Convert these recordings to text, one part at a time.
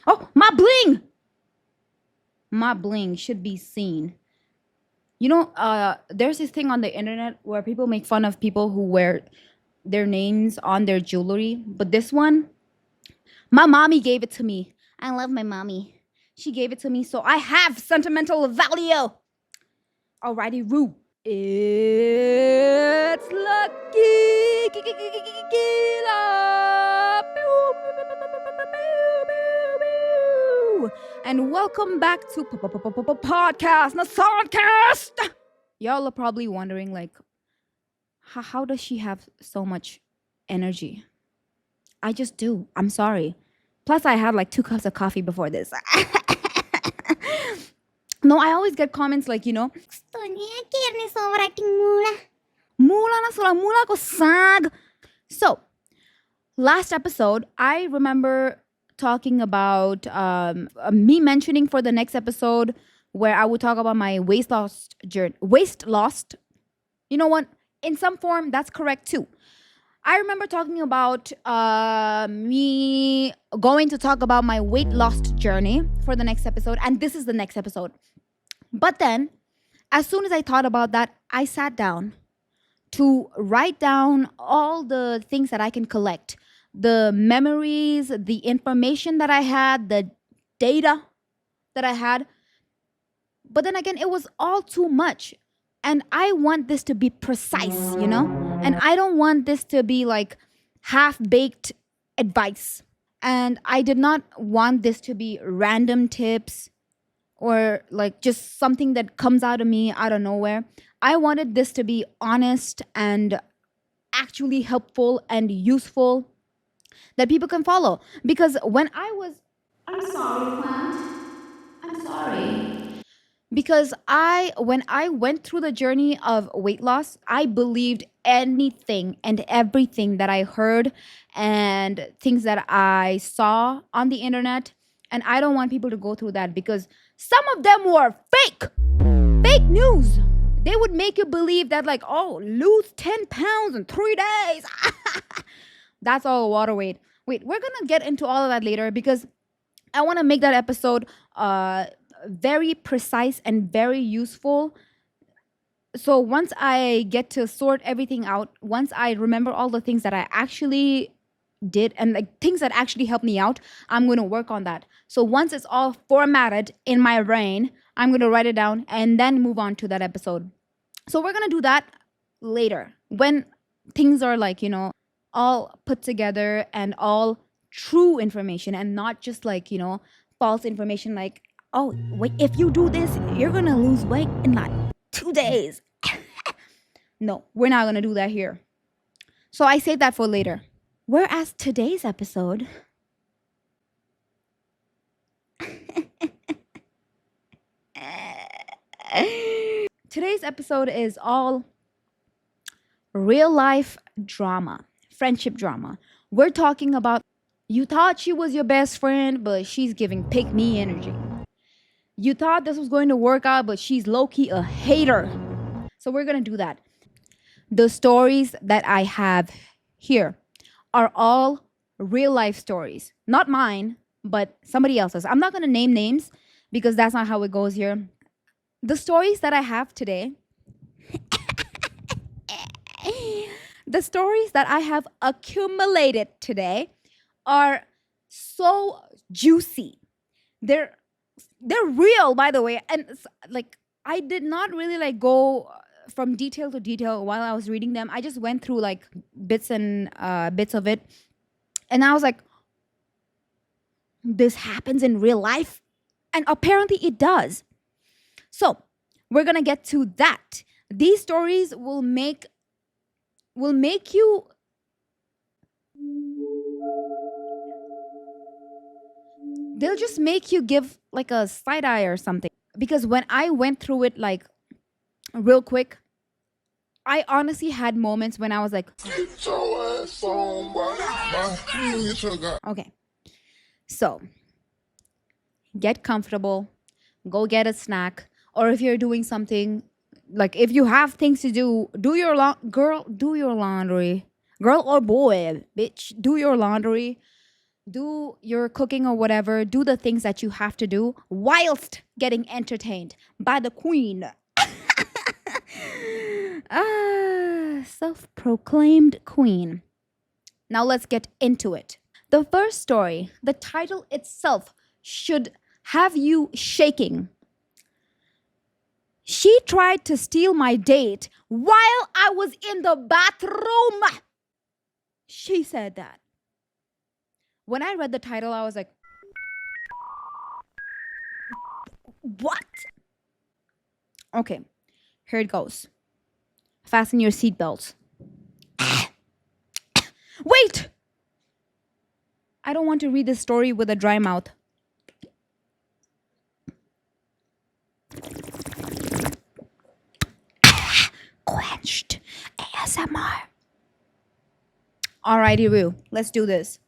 Oh, my bling! My bling should be seen. There's this thing on the internet where people make fun of people who wear their names on their jewelry. But this one, my mommy gave it to me. I love my mommy. She gave it to me, so I have sentimental value. Alrighty, Roo. It's Lhakyila. And welcome back to podcast, not Soundcast. Y'all are probably wondering, like, how does she have so much energy? I just do. I'm sorry. Plus, I had like 2 cups of coffee before this. No, I always get comments like, mula na sila, mula ko sag. So, last episode, I remember talking about me mentioning for the next episode where I would talk about my waist loss journey. Waist lost. You know what? In some form, that's correct too. I remember talking about me going to talk about my weight loss journey for the next episode, and this is the next episode. But then, as soon as I thought about that, I sat down to write down all the things that I can collect, the memories, the information that I had, the data that I had. But then again, it was all too much. And I want this to be precise, And I don't want this to be like half-baked advice. And I did not want this to be random tips or like just something that comes out of me out of nowhere. I wanted this to be honest and actually helpful and useful that people can follow. Because when I was... I'm sorry, plant. I'm sorry. Because when I went through the journey of weight loss, I believed anything and everything that I heard and things that I saw on the internet. And I don't want people to go through that because some of them were fake news. They would make you believe that like, oh, lose 10 pounds in 3 days. That's all water weight. Wait, we're going to get into all of that later because I want to make that episode very precise and very useful. So once I get to sort everything out, once I remember all the things that I actually did and like things that actually helped me out, I'm going to work on that. So once it's all formatted in my brain, I'm going to write it down and then move on to that episode. So we're going to do that later when things are like, all put together and all true information and not just like, false information like, oh, wait, if you do this, you're going to lose weight in like 2 days. No, we're not going to do that here. So I saved that for later. Whereas today's episode... today's episode is all real life drama, friendship drama. We're talking about you thought she was your best friend, but she's giving pick me energy. You thought this was going to work out, but she's low-key a hater. So we're going to do that. The stories that I have here are all real life stories. Not mine, but somebody else's. I'm not going to name names because that's not how it goes here. The stories that I have today, the stories that I have accumulated today are so juicy. They're real, by the way. And like, I did not really like go from detail to detail while I was reading them. I just went through like bits of it. And I was like, this happens in real life? And apparently it does. So we're going to get to that. These stories will make you... they'll just make you give like a side eye or something. Because when I went through it like real quick, I honestly had moments when I was like, get your ass on, boy. Okay. So get comfortable, go get a snack, or if you're doing something, like if you have things to do, do your laundry. Girl or boy, bitch, do your laundry. do your cooking or whatever, do the things that you have to do whilst getting entertained by the queen. Self-proclaimed queen. Now let's get into it. The first story, the title itself should have you shaking. She tried to steal my date while I was in the bathroom. She said that. When I read the title, I was like, what? Okay, here it goes. Fasten your seatbelts. Wait! I don't want to read this story with a dry mouth. Quenched ASMR. Alrighty, Roo, let's do this.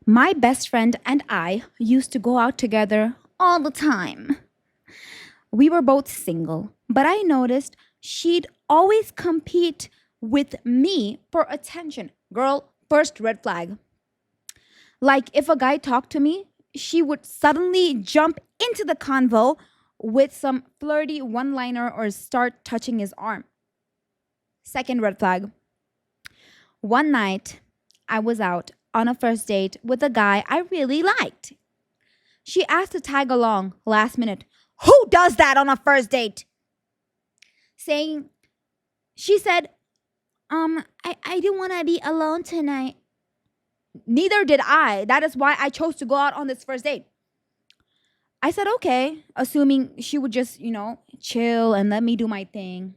My best friend and I used to go out together all the time. We were both single, but I noticed she'd always compete with me for attention. Girl, first red flag. Like if a guy talked to me, she would suddenly jump into the convo with some flirty one-liner or start touching his arm. Second red flag. One night, I was out on a first date with a guy I really liked. She asked to tag along last minute. Who does that on a first date? She said, I didn't want to be alone tonight. Neither did I. That is why I chose to go out on this first date. I said, okay, assuming she would just, chill and let me do my thing.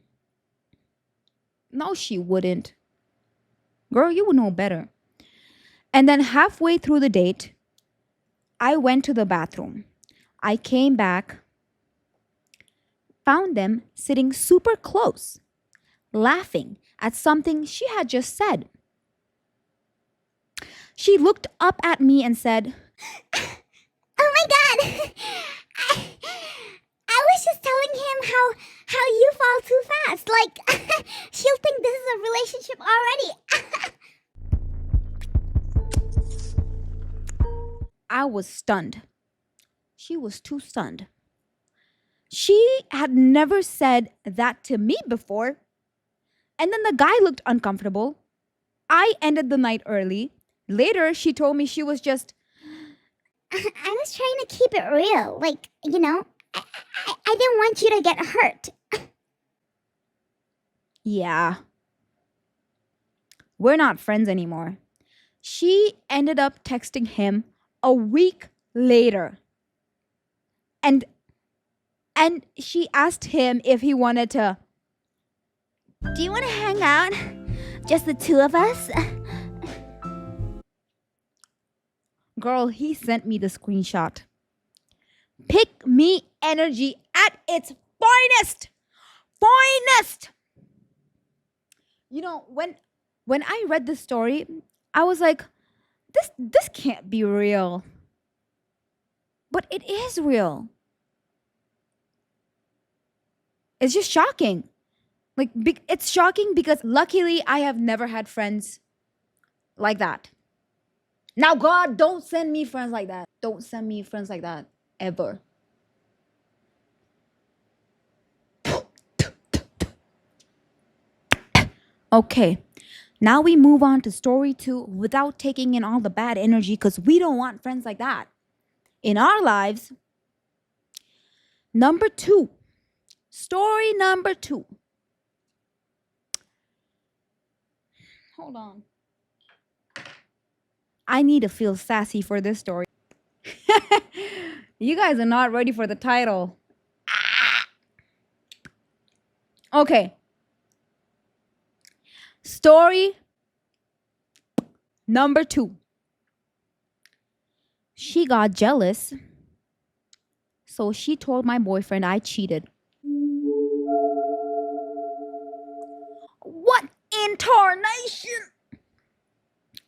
No, she wouldn't. Girl, you would know better. And then halfway through the date, I went to the bathroom. I came back, found them sitting super close, laughing at something she had just said. She looked up at me and said, oh my god, I was just telling him how you fall too fast. Like, she'll think this is a relationship already. I was stunned. She was too stunned. She had never said that to me before. And then the guy looked uncomfortable. I ended the night early. Later, she told me she was just... I was trying to keep it real. Like, I didn't want you to get hurt. Yeah. We're not friends anymore. She ended up texting him a week later. And she asked him if he wanted to... Do you want to hang out? Just the two of us? Girl, he sent me the screenshot. Pick me energy at its finest. Finest. When I read this story, I was like, this can't be real. But it is real. It's just shocking. Like, it's shocking because luckily I have never had friends like that. Now, God, don't send me friends like that. Don't send me friends like that. Ever. Okay. Now we move on to story 2 without taking in all the bad energy because we don't want friends like that in our lives. Number 2. Story number 2. Hold on. I need to feel sassy for this story. You guys are not ready for the title. Okay. Story number 2. She got jealous, so she told my boyfriend I cheated. What in tarnation?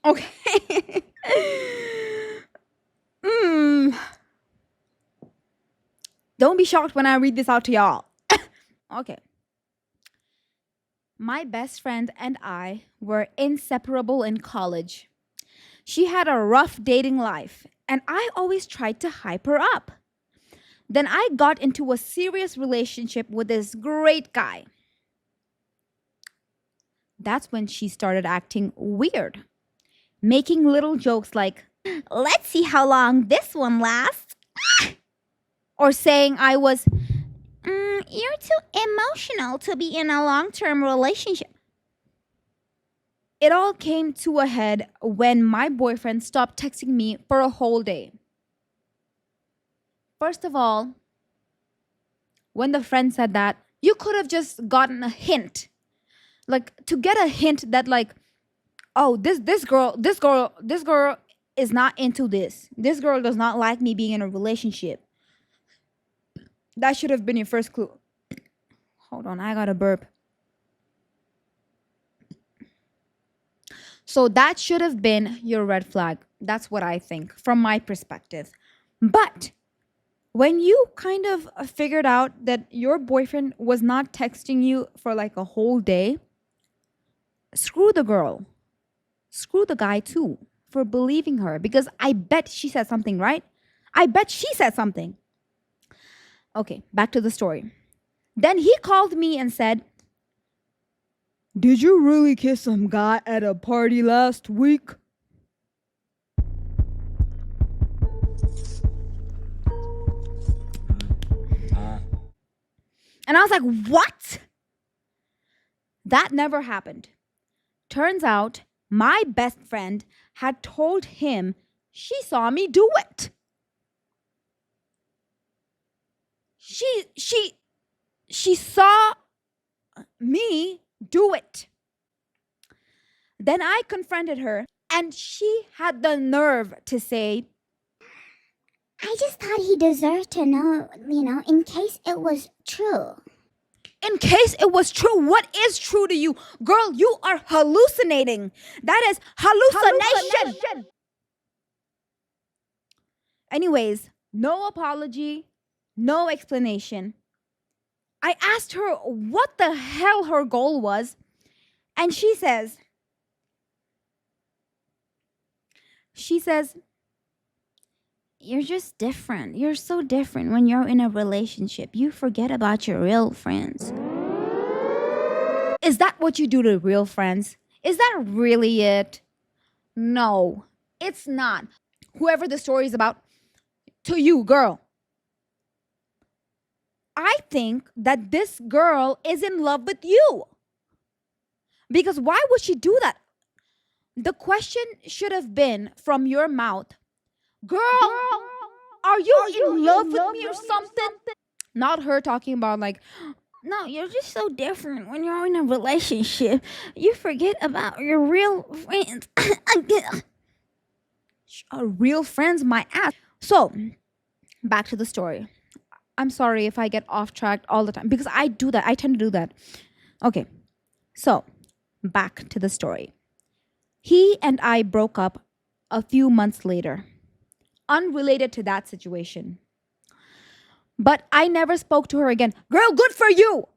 Okay. Don't be shocked when I read this out to y'all. Okay. My best friend and I were inseparable in college. She had a rough dating life, and I always tried to hype her up. Then I got into a serious relationship with this great guy. That's when she started acting weird, making little jokes like, Let's see how long this one lasts. or saying I was, You're too emotional to be in a long-term relationship. it all came to a head when my boyfriend stopped texting me for a whole day. First of all, when the friend said that, you could have just gotten a hint. Like to get a hint that like, oh, this girl is not into this. This girl does not like me being in a relationship. That should have been your first clue. Hold on, I got to burp. So that should have been your red flag. That's what I think from my perspective. But when you kind of figured out that your boyfriend was not texting you for like a whole day, screw the girl. Screw the guy too for believing her because I bet she said something, right? I bet she said something. Okay, back to the story. Then he called me and said, "Did you really kiss some guy at a party last week?" And I was like, "What?" That never happened. Turns out my best friend had told him she saw me do it. She saw me do it. Then I confronted her and she had the nerve to say, I just thought he deserved to know, in case it was true. in case it was true, what is true to you? Girl, you are hallucinating. That is hallucination. Anyways, no apology, no explanation. I asked her what the hell her goal was, and she says, "You're just different. You're so different when you're in a relationship. You forget about your real friends." Is that what you do to real friends? Is that really it? No, it's not. Whoever the story is about, to you, girl. I think that this girl is in love with you. Because why would she do that? The question should have been from your mouth, "Girl, are you in love with me or something?" Not her talking about like, "No, you're just so different when you're in a relationship. You forget about your real friends." Real friends, my ass. So, back to the story. I'm sorry if I get off track all the time because I do that. I tend to do that. Okay, so back to the story. He and I broke up a few months later, unrelated to that situation. But I never spoke to her again. Girl, good for you.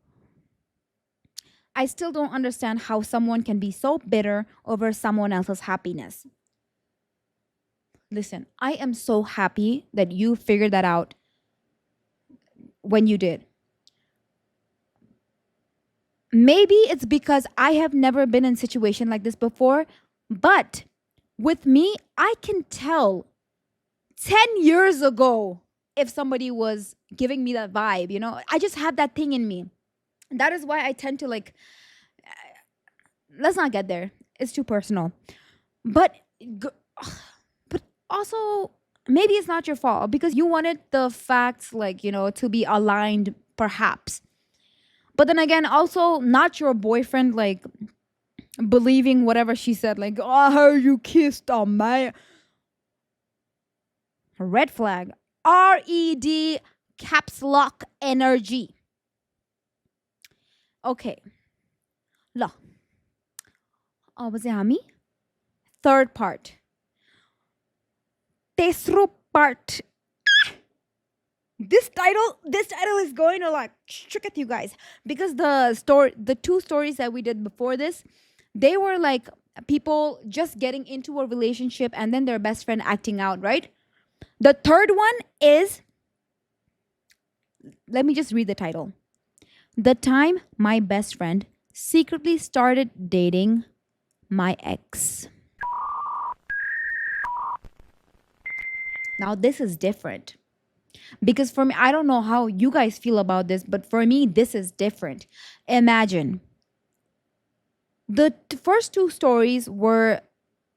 I still don't understand how someone can be so bitter over someone else's happiness. Listen, I am so happy that you figured that out when you did. Maybe it's because I have never been in a situation like this before, but with me, I can tell 10 years ago if somebody was giving me that vibe, I just have that thing in me. And that is why I tend to like, let's not get there. It's too personal. But also, maybe it's not your fault because you wanted the facts like, to be aligned perhaps. But then again, also not your boyfriend like believing whatever she said, like, "Oh, I heard you kissed a man." Red flag. RED caps lock energy. Okay. La. Abazami. Third part. Tesro part. This title is going to like trick at you guys because the two stories that we did before this, they were like people just getting into a relationship and then their best friend acting out, right? The third one is, let me just read the title. The time my best friend secretly started dating my ex. Now, this is different because for me, I don't know how you guys feel about this, but for me, this is different. Imagine the first two stories were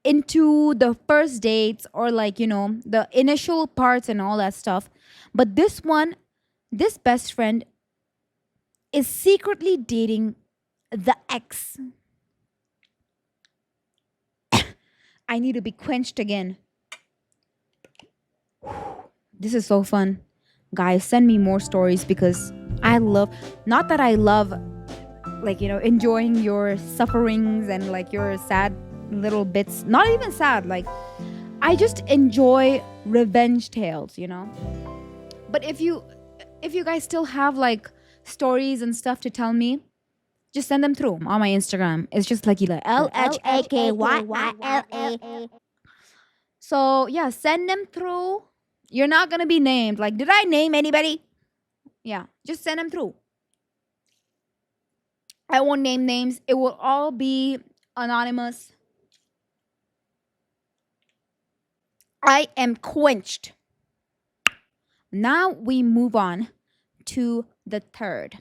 into the first dates or like, the initial parts and all that stuff. But this one, this best friend is secretly dating the ex. I need to be quenched again. This is so fun. Guys, send me more stories because I love, not that I love, like, enjoying your sufferings and like your sad little bits. Not even sad. Like, I just enjoy revenge tales. But if you guys still have like stories and stuff to tell me, just send them through on my Instagram. It's just Lhakyila. Lhakyila. So yeah, send them through. You're not gonna be named. Like, did I name anybody? Yeah, just send them through. I won't name names. It will all be anonymous. I am quenched. Now we move on to the third,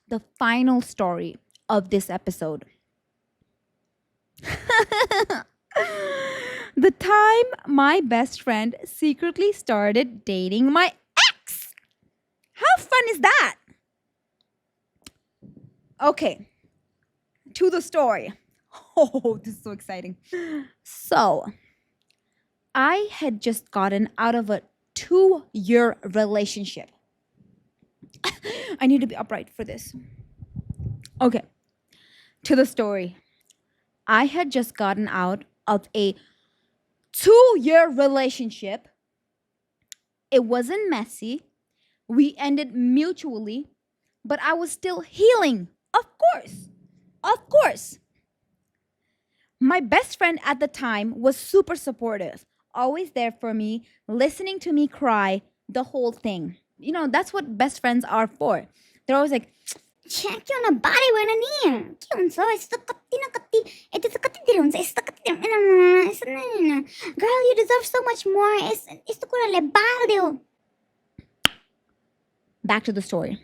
the final story of this episode. The time my best friend secretly started dating my ex. How fun is that? Okay, to the story. Oh, this is so exciting. So, I had just gotten out of a 2-year relationship. I need to be upright for this. Okay, to the story. I had just gotten out of a 2-year relationship. It wasn't messy. We ended mutually, but I was still healing. Of course. Of course. My best friend at the time was super supportive, always there for me, listening to me cry, the whole thing. That's what best friends are for. They're always like, Check your body when I need. Girl, you deserve so much more. Esto con el barrio. back to the story.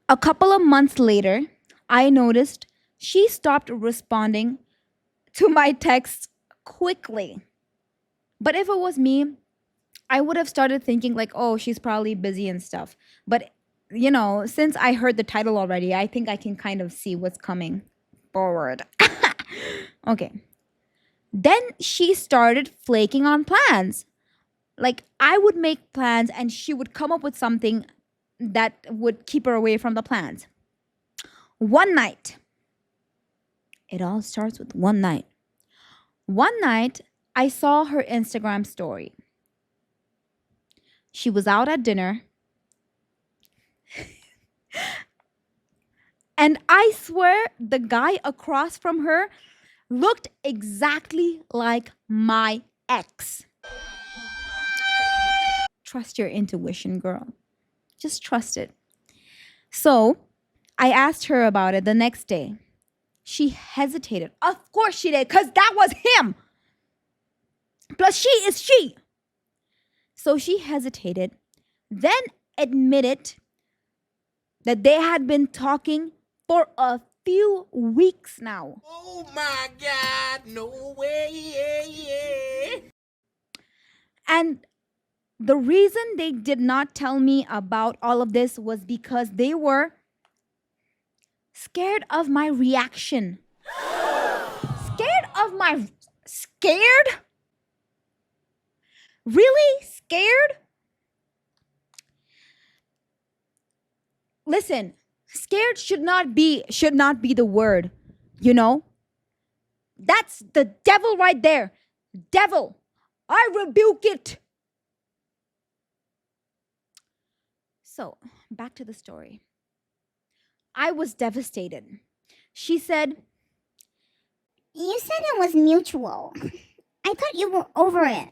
A couple of months later, I noticed she stopped responding to my texts quickly. But if it was me, I would have started thinking, like, oh, she's probably busy and stuff. But, since I heard the title already, I think I can kind of see what's coming forward. Okay. Then she started flaking on plans. Like, I would make plans and she would come up with something that would keep her away from the plans. One night, it all starts with one night. One night, I saw her Instagram story. She was out at dinner. And I swear the guy across from her looked exactly like my ex. Trust your intuition, girl. Just trust it. So I asked her about it the next day. She hesitated. Of course she did, because that was him. Plus, she is she. So she hesitated, then admitted that they had been talking for a few weeks now. Oh my God, no way. And the reason they did not tell me about all of this was because they were scared of my reaction. Scared? Really? Scared? Listen, scared should not be the word, That's the devil right there. Devil, I rebuke it. So, back to the story. I was devastated. She said, You said it was mutual. I thought you were over it.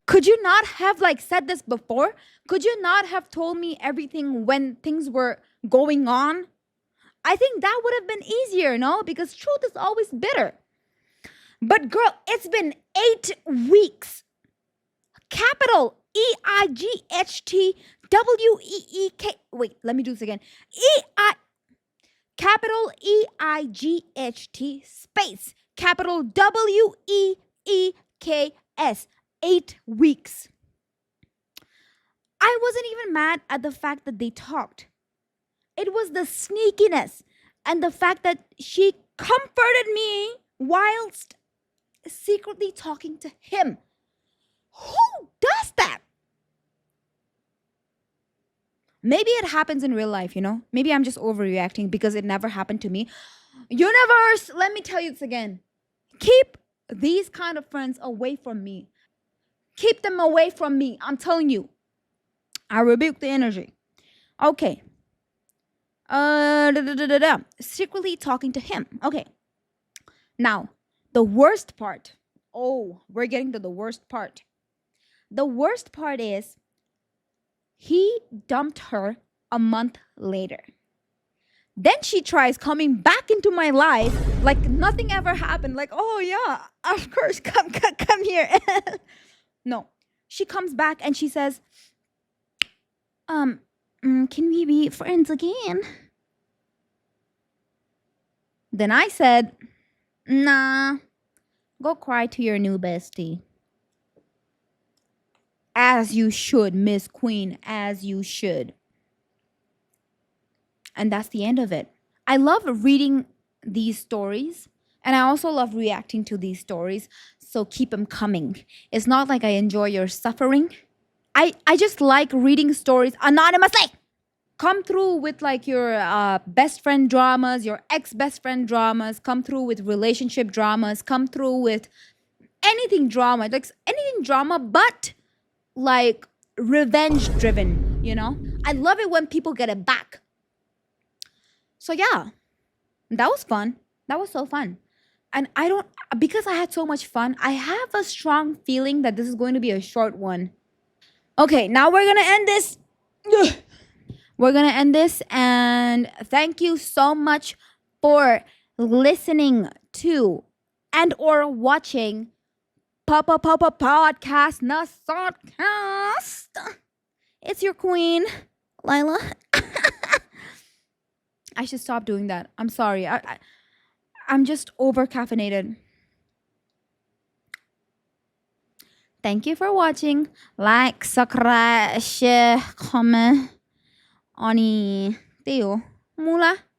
Could you not have like said this before? Could you not have told me everything when things were going on? I think that would have been easier, no? Because truth is always bitter. But girl, it's been 8 weeks. Capital EIGHTWEEK. Wait, let me do this again. Capital EIGHT space capital WEEKS. 8 weeks. I wasn't even mad at the fact that they talked. It was the sneakiness and the fact that she comforted me whilst secretly talking to him. Who does that? Maybe it happens in real life, Maybe I'm just overreacting because it never happened to me. Universe, let me tell you this again. Keep these kind of friends away from me. Keep them away from me. I'm telling you. I rebuke the energy. Okay. Secretly talking to him. Okay. Now, the worst part. Oh, we're getting to the worst part. The worst part is he dumped her a month later. Then she tries coming back into my life like nothing ever happened. Like, oh yeah, of course, come here. No, she comes back and she says, can we be friends again? Then I said, nah, go cry to your new bestie. As you should, Miss Queen, as you should. And that's the end of it. I love reading these stories and I also love reacting to these stories. So keep them coming. It's not like I enjoy your suffering. I just like reading stories anonymously. Come through with like your best friend dramas, your ex-best friend dramas. Come through with relationship dramas. Come through with anything drama. Like anything drama, but like revenge driven, I love it when people get it back. So yeah, that was fun. That was so fun. And because I had so much fun, I have a strong feeling that this is going to be a short one. Okay, now we're going to end this. We're going to end this. And thank you so much for listening to and or watching Papa Podcast na Podcast. It's your queen, Lhakyila. I should stop doing that. I'm sorry. I'm just over caffeinated. Thank you for watching. Like, subscribe, share, comment. Ani, Teo, mula.